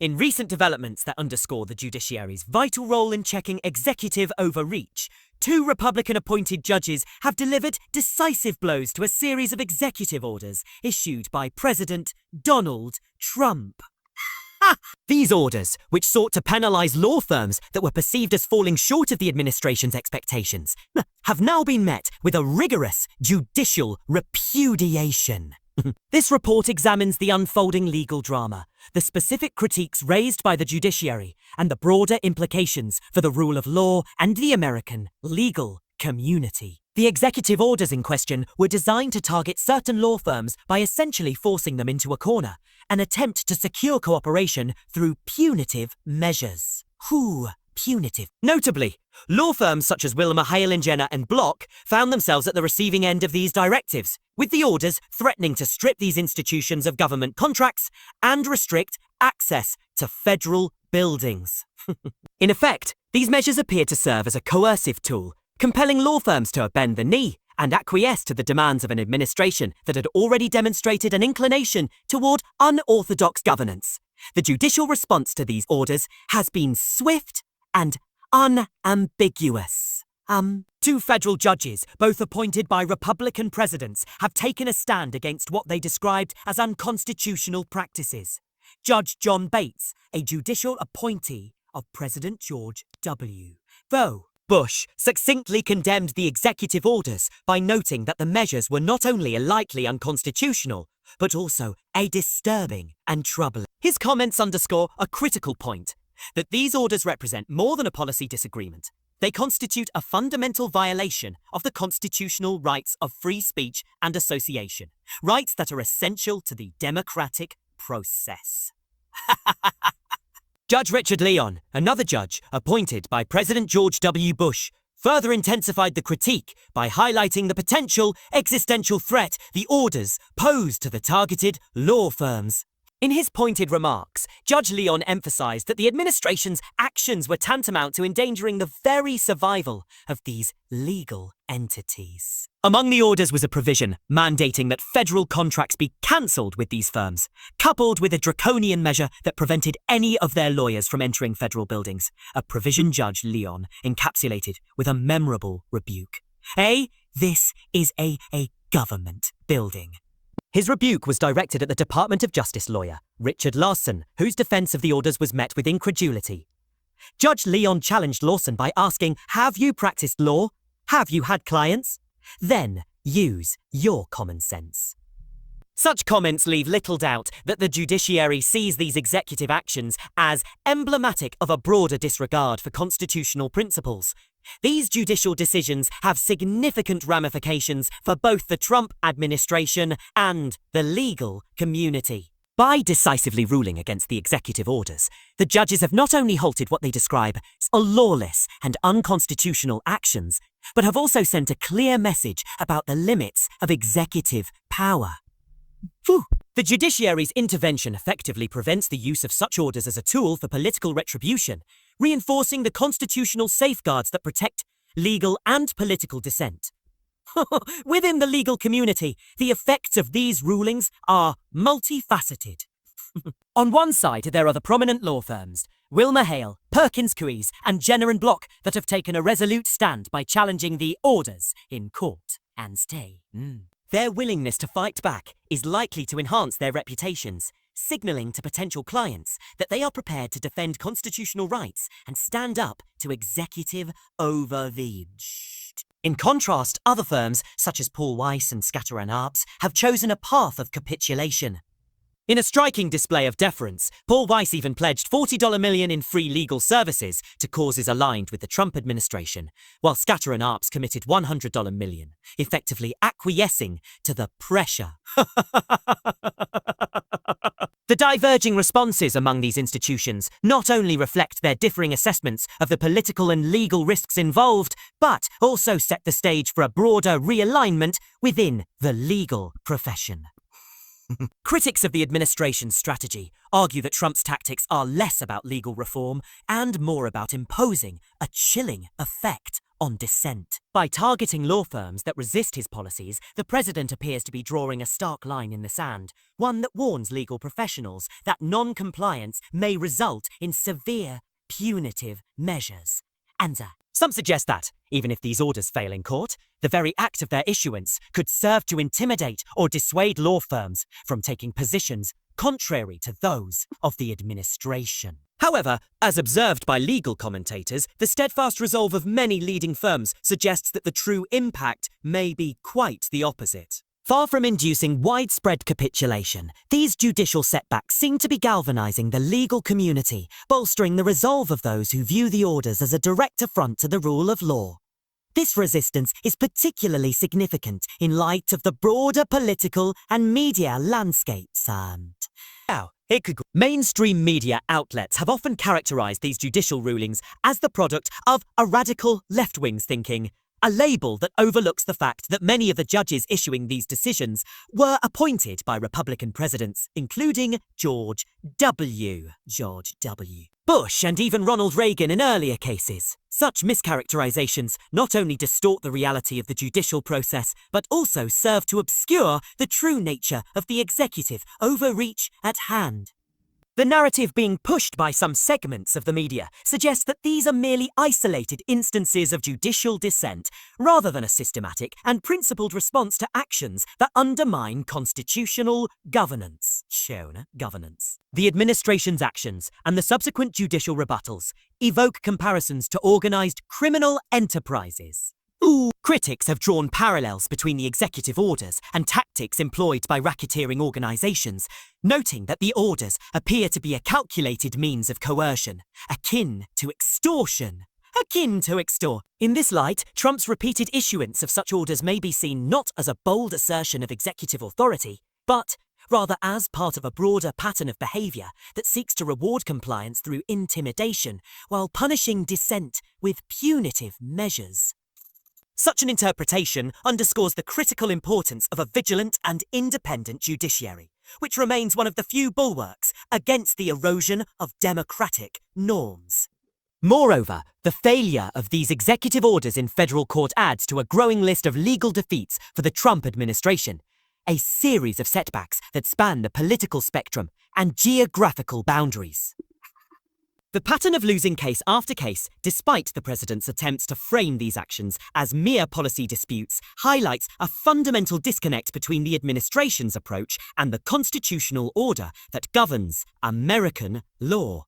In recent developments that underscore the judiciary's vital role in checking executive overreach, 2 Republican-appointed judges have delivered decisive blows to a series of executive orders issued by President Donald Trump. These orders, which sought to penalize law firms that were perceived as falling short of the administration's expectations, have now been met with a rigorous judicial repudiation. This report examines the unfolding legal drama, the specific critiques raised by the judiciary, and the broader implications for the rule of law and the American legal community. The executive orders in question were designed to target certain law firms by essentially forcing them into a corner, an attempt to secure cooperation through punitive measures. Punitive. Notably, law firms such as Wilmer, Hale & Jenner and Block found themselves at the receiving end of these directives, with the orders threatening to strip these institutions of government contracts and restrict access to federal buildings. In effect, these measures appear to serve as a coercive tool, compelling law firms to bend the knee and acquiesce to the demands of an administration that had already demonstrated an inclination toward unorthodox governance. The judicial response to these orders has been swift and unambiguous. 2 federal judges, both appointed by Republican presidents, have taken a stand against what they described as unconstitutional practices. Judge John Bates, a judicial appointee of President George W. Bush succinctly condemned the executive orders by noting that the measures were not only likely unconstitutional, but also a disturbing and troubling. His comments underscore a critical point, that these orders represent more than a policy disagreement. They constitute a fundamental violation of the constitutional rights of free speech and association, rights that are essential to the democratic process. Judge Richard Leon, another judge appointed by President George W. Bush, further intensified the critique by highlighting the potential existential threat the orders pose to the targeted law firms. In his pointed remarks, Judge Leon emphasized that the administration's actions were tantamount to endangering the very survival of these legal entities. Among the orders was a provision mandating that federal contracts be cancelled with these firms, coupled with a draconian measure that prevented any of their lawyers from entering federal buildings, a provision Judge Leon encapsulated with a memorable rebuke. This is a government building. His rebuke was directed at the Department of Justice lawyer, Richard Larson, whose defense of the orders was met with incredulity. Judge Leon challenged Lawson by asking, "Have you practiced law? Have you had clients? Then use your common sense." Such comments leave little doubt that the judiciary sees these executive actions as emblematic of a broader disregard for constitutional principles. These judicial decisions have significant ramifications for both the Trump administration and the legal community. By decisively ruling against the executive orders, the judges have not only halted what they describe as lawless and unconstitutional actions, but have also sent a clear message about the limits of executive power. The judiciary's intervention effectively prevents the use of such orders as a tool for political retribution, reinforcing the constitutional safeguards that protect legal and political dissent. Within the legal community, the effects of these rulings are multifaceted. On one side, there are the prominent law firms, Wilmer Hale, Perkins Coie, and Jenner and Block, that have taken a resolute stand by challenging the orders in court and stay. Their willingness to fight back is likely to enhance their reputations, signaling to potential clients that they are prepared to defend constitutional rights and stand up to executive overreach. In contrast, other firms, such as Paul Weiss and Scatter and Arps, have chosen a path of capitulation. In a striking display of deference, Paul Weiss even pledged $40 million in free legal services to causes aligned with the Trump administration, while Scatter and Arps committed $100 million, effectively acquiescing to the pressure. The diverging responses among these institutions not only reflect their differing assessments of the political and legal risks involved, but also set the stage for a broader realignment within the legal profession. Critics of the administration's strategy argue that Trump's tactics are less about legal reform and more about imposing a chilling effect on dissent. By targeting law firms that resist his policies, the president appears to be drawing a stark line in the sand, one that warns legal professionals that non-compliance may result in severe punitive measures. And some suggest that, even if these orders fail in court, the very act of their issuance could serve to intimidate or dissuade law firms from taking positions contrary to those of the administration. However, as observed by legal commentators, the steadfast resolve of many leading firms suggests that the true impact may be quite the opposite. Far from inducing widespread capitulation, these judicial setbacks seem to be galvanizing the legal community, bolstering the resolve of those who view the orders as a direct affront to the rule of law. This resistance is particularly significant in light of the broader political and media landscapes. Mainstream media outlets have often characterized these judicial rulings as the product of a radical left-wing thinking, a label that overlooks the fact that many of the judges issuing these decisions were appointed by Republican presidents, including George W. Bush and even Ronald Reagan in earlier cases. Such mischaracterizations not only distort the reality of the judicial process, but also serve to obscure the true nature of the executive overreach at hand. The narrative being pushed by some segments of the media suggests that these are merely isolated instances of judicial dissent, rather than a systematic and principled response to actions that undermine constitutional governance. The administration's actions and the subsequent judicial rebuttals evoke comparisons to organized criminal enterprises. Critics have drawn parallels between the executive orders and tactics employed by racketeering organizations, noting that the orders appear to be a calculated means of coercion, akin to extortion. In this light, Trump's repeated issuance of such orders may be seen not as a bold assertion of executive authority, but rather as part of a broader pattern of behavior that seeks to reward compliance through intimidation while punishing dissent with punitive measures. Such an interpretation underscores the critical importance of a vigilant and independent judiciary, which remains one of the few bulwarks against the erosion of democratic norms. Moreover, the failure of these executive orders in federal court adds to a growing list of legal defeats for the Trump administration, a series of setbacks that span the political spectrum and geographical boundaries. The pattern of losing case after case, despite the president's attempts to frame these actions as mere policy disputes, highlights a fundamental disconnect between the administration's approach and the constitutional order that governs American law.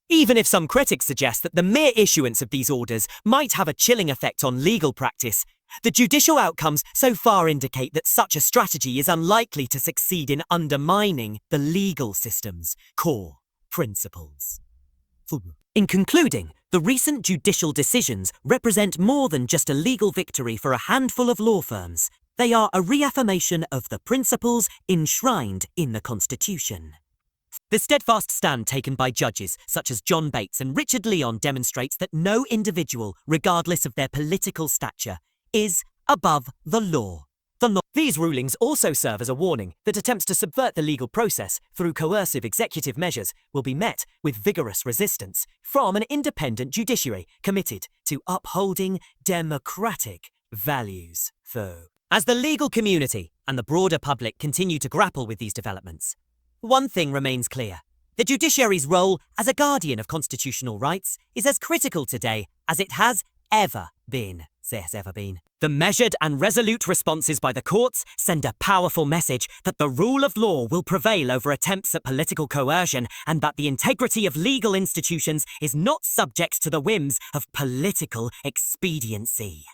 Even if some critics suggest that the mere issuance of these orders might have a chilling effect on legal practice, the judicial outcomes so far indicate that such a strategy is unlikely to succeed in undermining the legal system's core principles. In concluding, the recent judicial decisions represent more than just a legal victory for a handful of law firms. They are a reaffirmation of the principles enshrined in the Constitution. The steadfast stand taken by judges such as John Bates and Richard Leon demonstrates that no individual, regardless of their political stature, is above the law. These rulings also serve as a warning that attempts to subvert the legal process through coercive executive measures will be met with vigorous resistance from an independent judiciary committed to upholding democratic values. As the legal community and the broader public continue to grapple with these developments, one thing remains clear. The judiciary's role as a guardian of constitutional rights is as critical today as it has ever been. The measured and resolute responses by the courts send a powerful message that the rule of law will prevail over attempts at political coercion and that the integrity of legal institutions is not subject to the whims of political expediency.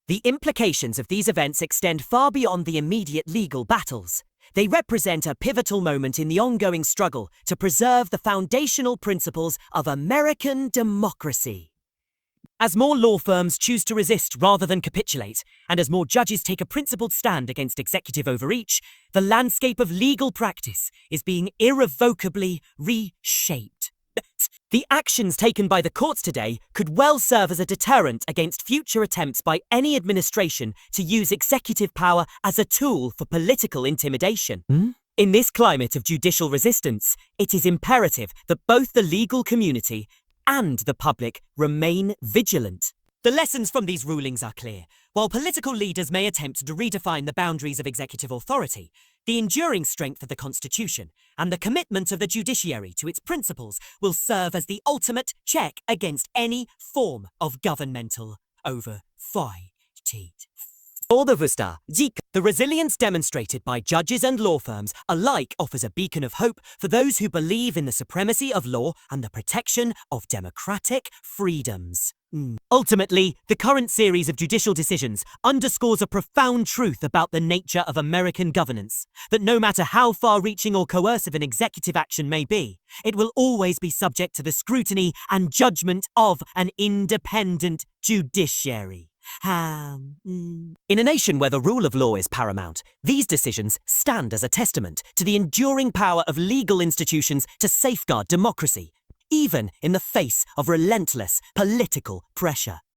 The implications of these events extend far beyond the immediate legal battles. They represent a pivotal moment in the ongoing struggle to preserve the foundational principles of American democracy. As more law firms choose to resist rather than capitulate, and as more judges take a principled stand against executive overreach, the landscape of legal practice is being irrevocably reshaped. The actions taken by the courts today could well serve as a deterrent against future attempts by any administration to use executive power as a tool for political intimidation. In this climate of judicial resistance, it is imperative that both the legal community and the public remain vigilant. The lessons from these rulings are clear. While political leaders may attempt to redefine the boundaries of executive authority, the enduring strength of the Constitution and the commitment of the judiciary to its principles will serve as the ultimate check against any form of governmental oversight. The resilience demonstrated by judges and law firms alike offers a beacon of hope for those who believe in the supremacy of law and the protection of democratic freedoms. Ultimately, the current series of judicial decisions underscores a profound truth about the nature of American governance, that no matter how far-reaching or coercive an executive action may be, it will always be subject to the scrutiny and judgment of an independent judiciary. In a nation where the rule of law is paramount, these decisions stand as a testament to the enduring power of legal institutions to safeguard democracy, even in the face of relentless political pressure.